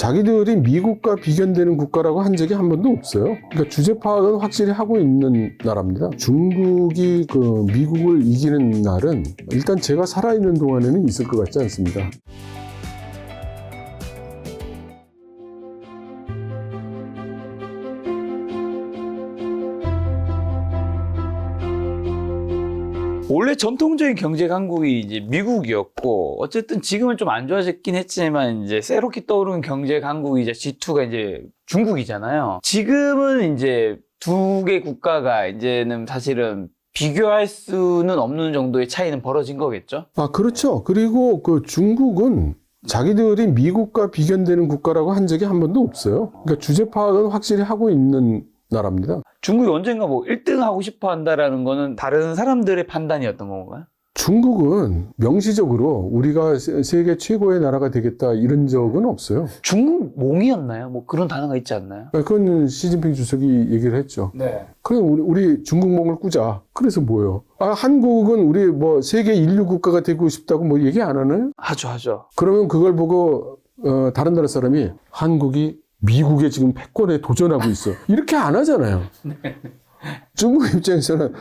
자기들이 미국과 비견되는 국가라고 한 적이 한 번도 없어요. 그러니까 주제 파악은 확실히 하고 있는 나라입니다. 중국이 그 미국을 이기는 날은 일단 제가 살아있는 동안에는 있을 것 같지 않습니다. 원래 전통적인 경제 강국이 이제 미국이었고, 어쨌든 지금은 좀 안 좋아졌긴 했지만, 이제 새롭게 떠오르는 경제 강국이 이제 G2가 이제 중국이잖아요. 지금은 이제 두 개 국가가 이제는 사실은 비교할 수는 없는 정도의 차이는 벌어진 거겠죠? 아, 그렇죠. 그리고 그 중국은 자기들이 미국과 비견되는 국가라고 한 적이 한 번도 없어요. 그러니까 주제 파악은 확실히 하고 있는 나라입니다. 중국이 언젠가 뭐 1등 하고 싶어 한다라는 거는 다른 사람들의 판단이었던 건가요? 중국은 명시적으로 우리가 세계 최고의 나라가 되겠다 이런 적은 없어요. 중국 몽이었나요? 뭐 그런 단어가 있지 않나요? 그건 시진핑 주석이 얘기를 했죠. 네. 그럼 우리 중국몽을 꾸자. 그래서 뭐예요? 아, 한국은 우리 뭐 세계 인류 국가가 되고 싶다고 뭐 얘기 안 하나요? 하죠. 그러면 그걸 보고 다른 나라 사람이 한국이 미국에 지금 패권에 도전하고 있어. 이렇게 안 하잖아요. 중국 입장에서는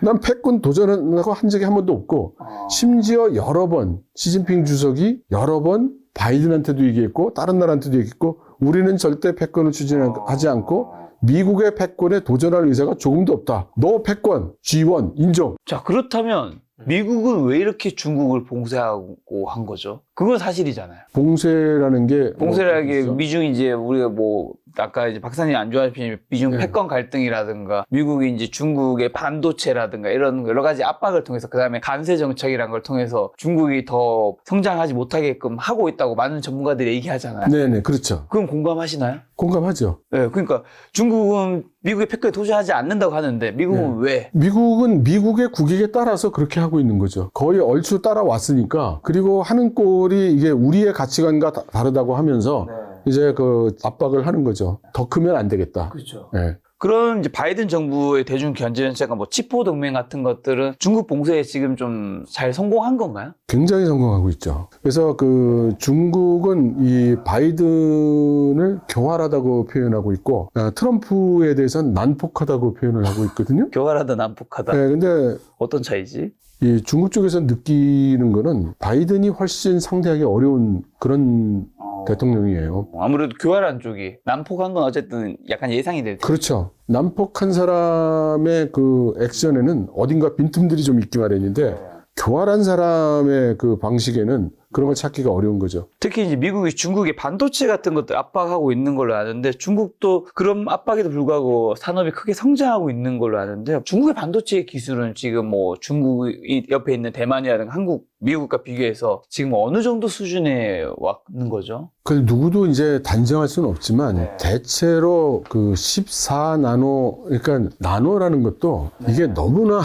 난 패권 도전하고 한 적이 한 번도 없고, 심지어 여러 번 시진핑 주석이 여러 번 바이든한테도 얘기했고 다른 나라한테도 얘기했고, 우리는 절대 패권을 추진하지 않고 미국의 패권에 도전할 의사가 조금도 없다. 너 패권 G1 인정. 자, 그렇다면 미국은 왜 이렇게 중국을 봉쇄하고 한 거죠? 그건 사실이잖아요. 봉쇄라는 게 봉쇄라는 게 뭐 미중 이제 우리가 뭐 아까 이제 박사님 안 좋아하시는 미중 네. 패권 갈등이라든가 미국이 이제 중국의 반도체라든가 이런 여러 가지 압박을 통해서 그다음에 관세 정책이라는 걸 통해서 중국이 더 성장하지 못하게끔 하고 있다고 많은 전문가들이 얘기하잖아요. 네네, 그렇죠. 그럼 공감하시나요? 공감하죠. 네, 그러니까 중국은 미국의 패권에 도전하지 않는다고 하는데 미국은 왜? 미국은 미국의 국익에 따라서 그렇게 하고 있는 거죠. 거의 얼추 따라왔으니까. 그리고 하는 꼴이 이게 우리의 가치관과 다르다고 하면서 이제 그 압박을 하는 거죠. 더 크면 안 되겠다. 그렇죠. 네. 그런 이제 바이든 정부의 대중 견제 정책과 뭐 치포 동맹 같은 것들은 중국 봉쇄에 지금 좀 잘 성공한 건가요? 굉장히 성공하고 있죠. 그래서 그 중국은 이 바이든을 교활하다고 표현하고 있고, 트럼프에 대해서는 난폭하다고 표현을 하고 있거든요. 교활하다 난폭하다. 네, 근데 어떤 차이지? 이 중국 쪽에서 느끼는 거는 바이든이 훨씬 상대하기 어려운 그런 대통령이에요. 아무래도 교활한 쪽이 난폭한 건 어쨌든 약간 예상이 될 텐데. 그렇죠. 난폭한 사람의 그 액션에는 어딘가 빈틈들이 좀 있기 마련인데, 교활한 사람의 그 방식에는 그런 걸 찾기가 어려운 거죠. 특히 이제 미국이 중국의 반도체 같은 것들 압박하고 있는 걸로 아는데 중국도 그런 압박에도 불구하고 산업이 크게 성장하고 있는 걸로 아는데 중국의 반도체 기술은 지금 뭐 중국이 옆에 있는 대만이라든가 한국, 미국과 비교해서 지금 어느 정도 수준에 왔는 거죠? 그걸 누구도 이제 단정할 수는 없지만 대체로 그 14나노, 그러니까 나노라는 것도 이게 너무나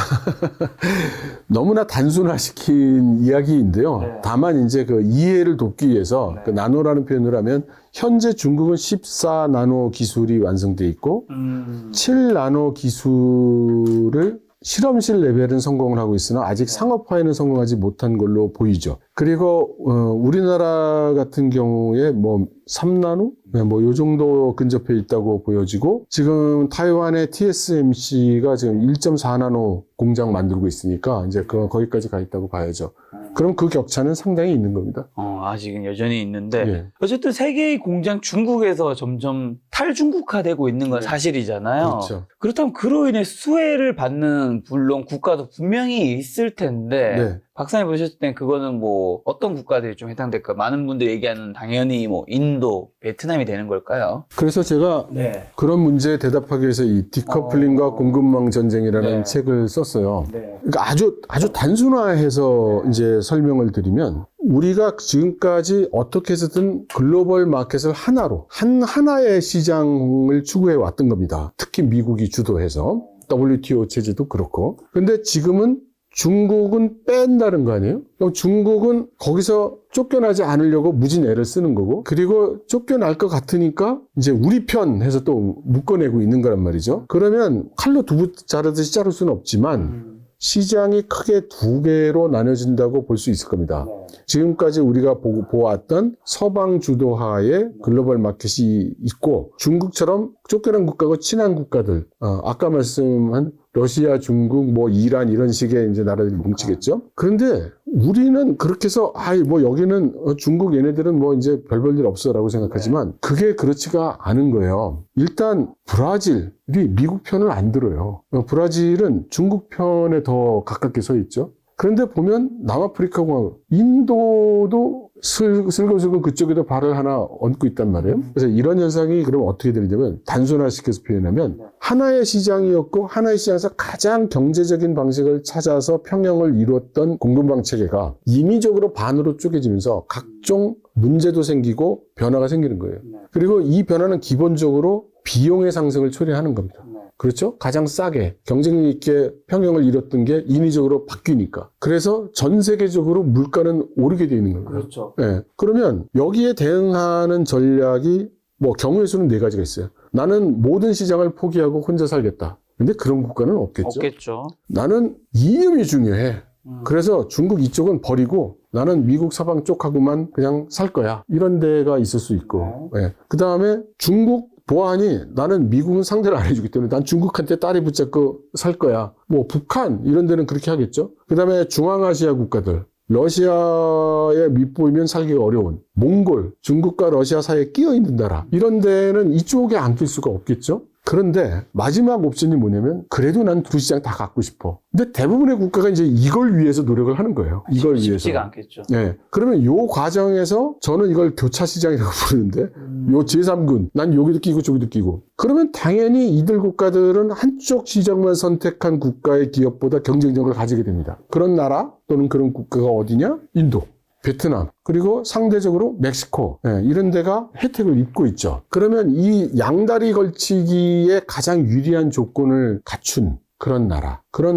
너무나 단순화시킨 이야기인데요. 다만 이제 그 이해를 돕기 위해서 그 나노라는 표현을 하면 현재 중국은 14나노 기술이 완성돼 있고 7나노 기술을 실험실 레벨은 성공을 하고 있으나 아직 상업화에는 성공하지 못한 걸로 보이죠. 그리고 우리나라 같은 경우에 뭐 3나노? 뭐 요 정도 근접해 있다고 보여지고, 지금 타이완의 TSMC가 지금 1.4나노 공장 만들고 있으니까 이제 거기까지 가 있다고 봐야죠. 그럼 그 격차는 상당히 있는 겁니다. 아직은 여전히 있는데 예. 어쨌든 세계의 공장 중국에서 점점 탈중국화되고 있는 건 사실이잖아요. 그렇죠. 그렇다면 그로 인해 수혜를 받는 물론 국가도 분명히 있을 텐데 네. 박사님 보셨을 땐 그거는 뭐 어떤 국가들이 좀 해당될까요? 많은 분들이 얘기하는 당연히 뭐 인도, 베트남이 되는 걸까요? 그래서 제가 그런 문제에 대답하기 위해서 이 디커플링과 공급망 전쟁이라는 책을 썼어요. 그러니까 아주 단순화해서 이제 설명을 드리면, 우리가 지금까지 어떻게 해서든 글로벌 마켓을 하나의 시장을 추구해 왔던 겁니다. 특히 미국이 주도해서 WTO 체제도 그렇고. 근데 지금은 중국은 뺀다는 거 아니에요? 그럼 중국은 거기서 쫓겨나지 않으려고 무진 애를 쓰는 거고, 그리고 쫓겨날 것 같으니까 이제 우리 편 해서 또 묶어내고 있는 거란 말이죠. 그러면 칼로 두부 자르듯이 자를 수는 없지만 시장이 크게 두 개로 나눠진다고 볼 수 있을 겁니다. 지금까지 우리가 보았던 서방 주도하에 글로벌 마켓이 있고 중국처럼 쫓겨난 국가고 친한 국가들, 아까 말씀한 러시아, 중국, 뭐 이란 이런 식의 이제 나라들이 뭉치겠죠. 그런데 우리는 그렇게 해서 뭐 여기는 중국 얘네들은 뭐 이제 별 볼 일 없어라고 생각하지만 그게 그렇지가 않은 거예요. 일단 브라질이 미국 편을 안 들어요. 브라질은 중국 편에 더 가깝게 서 있죠. 그런데 보면 남아프리카 공화국, 인도도 슬금슬금 그쪽에도 발을 하나 얹고 있단 말이에요. 그래서 이런 현상이 그럼 어떻게 되냐면 단순화시켜서 표현하면 하나의 시장이었고 하나의 시장에서 가장 경제적인 방식을 찾아서 평형을 이루었던 공급망 체계가 인위적으로 반으로 쪼개지면서 각종 문제도 생기고 변화가 생기는 거예요. 그리고 이 변화는 기본적으로 비용의 상승을 초래하는 겁니다. 그렇죠? 가장 싸게 경쟁력 있게 평형을 이뤘던 게 인위적으로 바뀌니까. 그래서 전 세계적으로 물가는 오르게 되어 있는 거예요. 그렇죠. 네. 그러면 여기에 대응하는 전략이 뭐 경우의 수는 4가지가 있어요. 나는 모든 시장을 포기하고 혼자 살겠다. 근데 그런 국가는 없겠죠. 없겠죠. 나는 이념이 중요해. 그래서 중국 이쪽은 버리고 나는 미국 서방 쪽하고만 그냥 살 거야. 이런 데가 있을 수 있고. 네. 그 다음에 중국 보안이 나는 미국은 상대를 안 해주기 때문에 난 중국한테 딸이 붙잡고 살 거야. 뭐 북한 이런 데는 그렇게 하겠죠. 그 다음에 중앙아시아 국가들. 러시아에 밑보이면 살기가 어려운 몽골, 중국과 러시아 사이에 끼어 있는 나라. 이런 데는 이쪽에 안 낄 수가 없겠죠. 그런데 마지막 옵션이 뭐냐면 그래도 난 두 시장 다 갖고 싶어. 근데 대부분의 국가가 이제 이걸 위해서 노력을 하는 거예요. 이걸 위해서. 쉽지가 않겠죠. 네. 그러면 요 과정에서 저는 이걸 교차 시장이라고 부르는데 요 제3군 난 여기도 끼고 저기도 끼고 그러면 당연히 이들 국가들은 한쪽 시장만 선택한 국가의 기업보다 경쟁력을 가지게 됩니다. 그런 나라 또는 그런 국가가 어디냐? 인도. 베트남, 그리고 상대적으로 멕시코, 이런 데가 혜택을 입고 있죠. 그러면 이 양다리 걸치기에 가장 유리한 조건을 갖춘 그런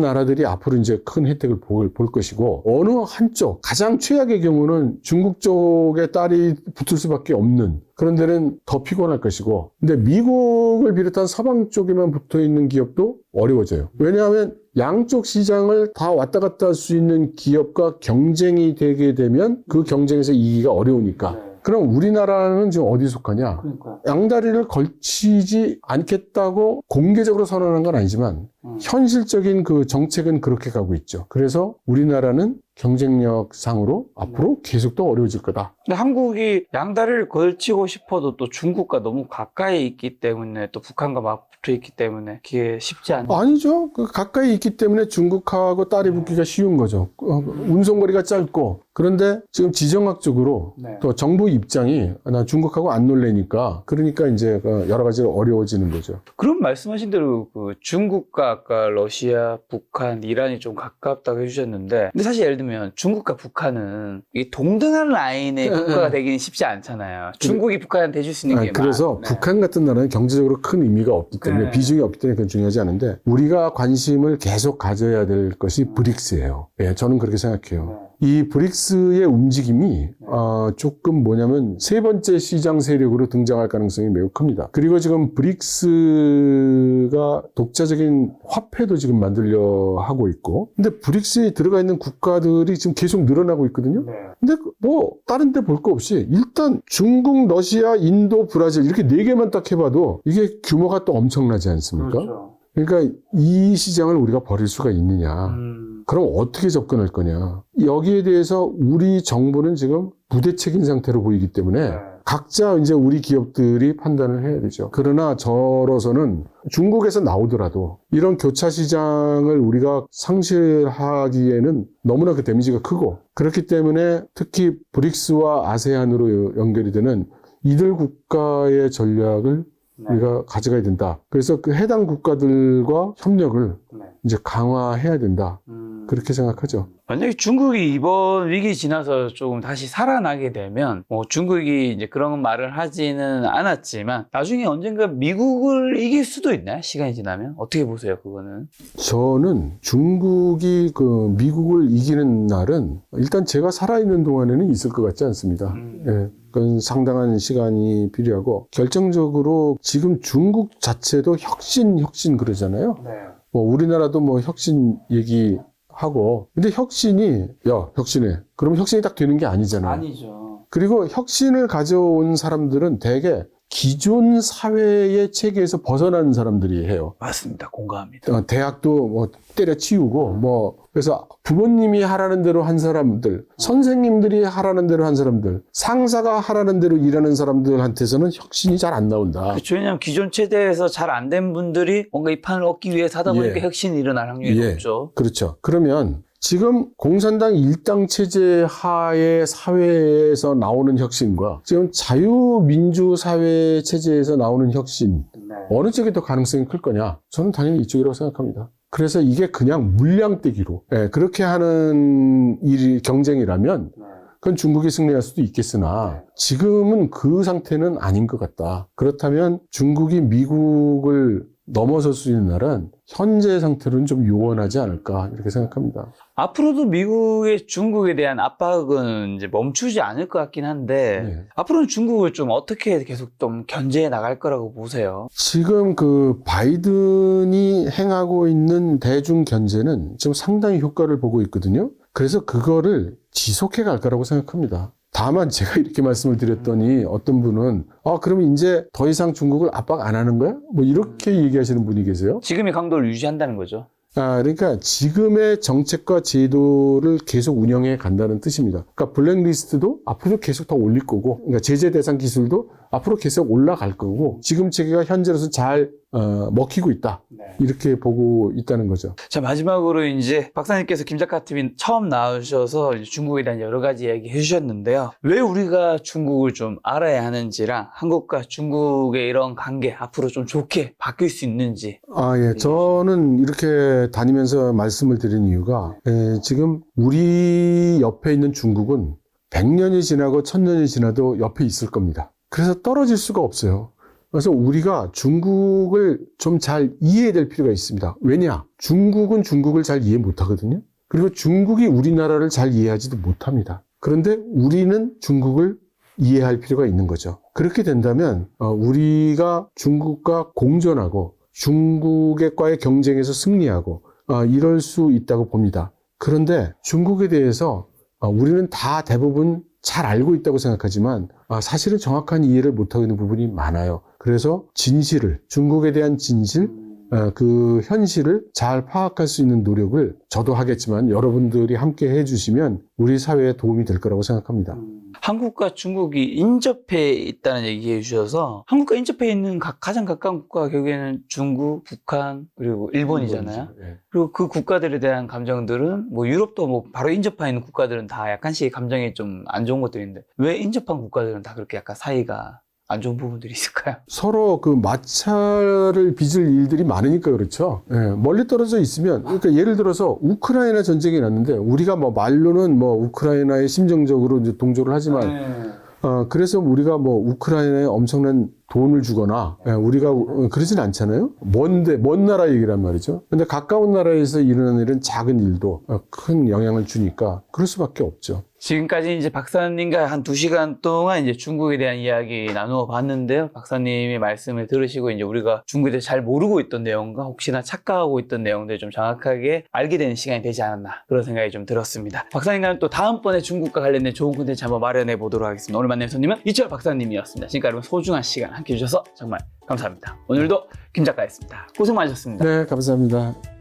나라들이 앞으로 이제 큰 혜택을 볼 것이고, 어느 한쪽, 가장 최악의 경우는 중국 쪽에 딸이 붙을 수밖에 없는 그런 데는 더 피곤할 것이고, 근데 미국을 비롯한 서방 쪽에만 붙어 있는 기업도 어려워져요. 왜냐하면 양쪽 시장을 다 왔다 갔다 할 수 있는 기업과 경쟁이 되게 되면 그 경쟁에서 이기기가 어려우니까. 그럼 우리나라는 지금 어디 속하냐? 그러니까요. 양다리를 걸치지 않겠다고 공개적으로 선언한 건 아니지만 현실적인 그 정책은 그렇게 가고 있죠. 그래서 우리나라는 경쟁력상으로 앞으로 계속 더 어려워질 거다. 근데 한국이 양다리를 걸치고 싶어도 또 중국과 너무 가까이 있기 때문에 또 북한과 막 붙어 있기 때문에 그게 쉽지 않아요. 아니죠. 가까이 있기 때문에 중국하고 딸이 붙기가 쉬운 거죠. 운송거리가 짧고. 그런데 지금 지정학적으로 또 정부 입장이 나 중국하고 안 놀래니까 그러니까 이제 여러 가지로 어려워지는 거죠. 그럼 말씀하신 대로 그 중국과 아까 러시아, 북한, 이란이 좀 가깝다고 해주셨는데 근데 사실 예를 들면 중국과 북한은 이게 동등한 라인의 국가가 되기는 쉽지 않잖아요. 중국이 북한한테 해줄 수 있는 게 그래서 북한 같은 나라는 경제적으로 큰 의미가 없기 때문에 비중이 없기 때문에 그건 중요하지 않은데 우리가 관심을 계속 가져야 될 것이 브릭스예요. 예, 저는 그렇게 생각해요. 이 브릭스의 움직임이 조금 뭐냐면 세 번째 시장 세력으로 등장할 가능성이 매우 큽니다. 그리고 지금 브릭스가 독자적인 화폐도 지금 만들려 하고 있고 근데 브릭스에 들어가 있는 국가들이 지금 계속 늘어나고 있거든요. 근데 뭐 다른 데 볼 거 없이 일단 중국, 러시아, 인도, 브라질 이렇게 4개만 딱 해봐도 이게 규모가 또 엄청나지 않습니까? 그렇죠. 그러니까 이 시장을 우리가 버릴 수가 있느냐. 그럼 어떻게 접근할 거냐. 여기에 대해서 우리 정부는 지금 무대책인 상태로 보이기 때문에 각자 이제 우리 기업들이 판단을 해야 되죠. 그러나 저로서는 중국에서 나오더라도 이런 교차 시장을 우리가 상실하기에는 너무나 그 데미지가 크고 그렇기 때문에 특히 브릭스와 아세안으로 연결이 되는 이들 국가의 전략을 우리가 가져가야 된다. 그래서 그 해당 국가들과 협력을 이제 강화해야 된다. 그렇게 생각하죠. 만약에 중국이 이번 위기 지나서 조금 다시 살아나게 되면 뭐 중국이 이제 그런 말을 하지는 않았지만 나중에 언젠가 미국을 이길 수도 있나요? 시간이 지나면? 어떻게 보세요, 그거는? 저는 중국이 그 미국을 이기는 날은 일단 제가 살아있는 동안에는 있을 것 같지 않습니다. 예. 그건 상당한 시간이 필요하고 결정적으로 지금 중국 자체도 혁신 그러잖아요. 뭐 우리나라도 뭐 혁신 얘기 하고. 근데 혁신이, 야, 혁신해. 그러면 혁신이 딱 되는 게 아니잖아요. 아니죠. 그리고 혁신을 가져온 사람들은 대개 기존 사회의 체계에서 벗어나는 사람들이 해요. 맞습니다. 공감합니다. 대학도 뭐 때려치우고 뭐 그래서 부모님이 하라는 대로 한 사람들, 선생님들이 하라는 대로 한 사람들, 상사가 하라는 대로 일하는 사람들한테서는 혁신이 잘 안 나온다. 그렇죠. 왜냐하면 기존 체제에서 잘 안 된 분들이 뭔가 이 판을 얻기 위해서 하다 보니까 예. 혁신이 일어날 확률이 예. 높죠. 그렇죠. 그러면 지금 공산당 일당 체제 하의 사회에서 나오는 혁신과 지금 자유민주 사회 체제에서 나오는 혁신, 어느 쪽이 더 가능성이 클 거냐? 저는 당연히 이쪽이라고 생각합니다. 그래서 이게 그냥 물량떼기로 그렇게 하는 경쟁이라면 그건 중국이 승리할 수도 있겠으나 지금은 그 상태는 아닌 것 같다. 그렇다면 중국이 미국을 넘어설 수 있는 날은 현재 상태로는 좀 요원하지 않을까 이렇게 생각합니다. 앞으로도 미국의 중국에 대한 압박은 이제 멈추지 않을 것 같긴 한데 네. 앞으로는 중국을 좀 어떻게 계속 좀 견제해 나갈 거라고 보세요? 지금 그 바이든이 행하고 있는 대중 견제는 지금 상당히 효과를 보고 있거든요. 그래서 그거를 지속해 갈 거라고 생각합니다. 다만 제가 이렇게 말씀을 드렸더니 어떤 분은 그러면 이제 더 이상 중국을 압박 안 하는 거야? 뭐 이렇게 얘기하시는 분이 계세요. 지금의 강도를 유지한다는 거죠. 그러니까 지금의 정책과 제도를 계속 운영해 간다는 뜻입니다. 그러니까 블랙리스트도 앞으로 계속 더 올릴 거고, 그러니까 제재 대상 기술도 앞으로 계속 올라갈 거고, 지금 체계가 현재로서 잘 먹히고 있다. 이렇게 보고 있다는 거죠. 자, 마지막으로 이제 박사님께서 김 작가TV 처음 나오셔서 이제 중국에 대한 여러 가지 이야기 해주셨는데요. 왜 우리가 중국을 좀 알아야 하는지랑 한국과 중국의 이런 관계 앞으로 좀 좋게 바뀔 수 있는지. 예. 저는 이렇게 다니면서 말씀을 드린 이유가, 지금 우리 옆에 있는 중국은 100년이 지나고 1000년이 지나도 옆에 있을 겁니다. 그래서 떨어질 수가 없어요. 그래서 우리가 중국을 좀 잘 이해해야 될 필요가 있습니다. 왜냐? 중국은 중국을 잘 이해 못하거든요. 그리고 중국이 우리나라를 잘 이해하지도 못합니다. 그런데 우리는 중국을 이해할 필요가 있는 거죠. 그렇게 된다면 우리가 중국과 공존하고 중국과의 경쟁에서 승리하고 이럴 수 있다고 봅니다. 그런데 중국에 대해서 우리는 다 대부분 잘 알고 있다고 생각하지만 사실은 정확한 이해를 못하고 있는 부분이 많아요. 그래서 진실을, 중국에 대한 진실, 그 현실을 잘 파악할 수 있는 노력을 저도 하겠지만 여러분들이 함께 해주시면 우리 사회에 도움이 될 거라고 생각합니다. 한국과 중국이 인접해 있다는 얘기해 주셔서 한국과 인접해 있는 가장 가까운 국가가 결국에는 중국, 북한, 그리고 일본이잖아요. 네. 그리고 그 국가들에 대한 감정들은 뭐 유럽도 뭐 바로 인접해 있는 국가들은 다 약간씩 감정이 좀 안 좋은 것들인데 왜 인접한 국가들은 다 그렇게 약간 사이가 안 좋은 부분들이 있을까요? 서로 그 마찰을 빚을 일들이 많으니까 그렇죠. 멀리 떨어져 있으면, 그러니까 예를 들어서 우크라이나 전쟁이 났는데 우리가 뭐 말로는 뭐 우크라이나에 심정적으로 이제 동조를 하지만 그래서 우리가 뭐 우크라이나에 엄청난 돈을 주거나 우리가 그러진 않잖아요. 먼 나라 얘기란 말이죠. 근데 가까운 나라에서 일어나는 일은 작은 일도 큰 영향을 주니까 그럴 수밖에 없죠. 지금까지 이제 박사님과 한 2시간 동안 이제 중국에 대한 이야기 나누어 봤는데요. 박사님의 말씀을 들으시고 이제 우리가 중국에 대해 잘 모르고 있던 내용과 혹시나 착각하고 있던 내용들 좀 정확하게 알게 되는 시간이 되지 않았나 그런 생각이 좀 들었습니다. 박사님과는 또 다음번에 중국과 관련된 좋은 콘텐츠 한번 마련해 보도록 하겠습니다. 오늘 만난 손님은 이철 박사님이었습니다. 지금까지 여러분 소중한 시간 함께 해주셔서 정말 감사합니다. 오늘도 김 작가였습니다. 고생 많으셨습니다. 네, 감사합니다.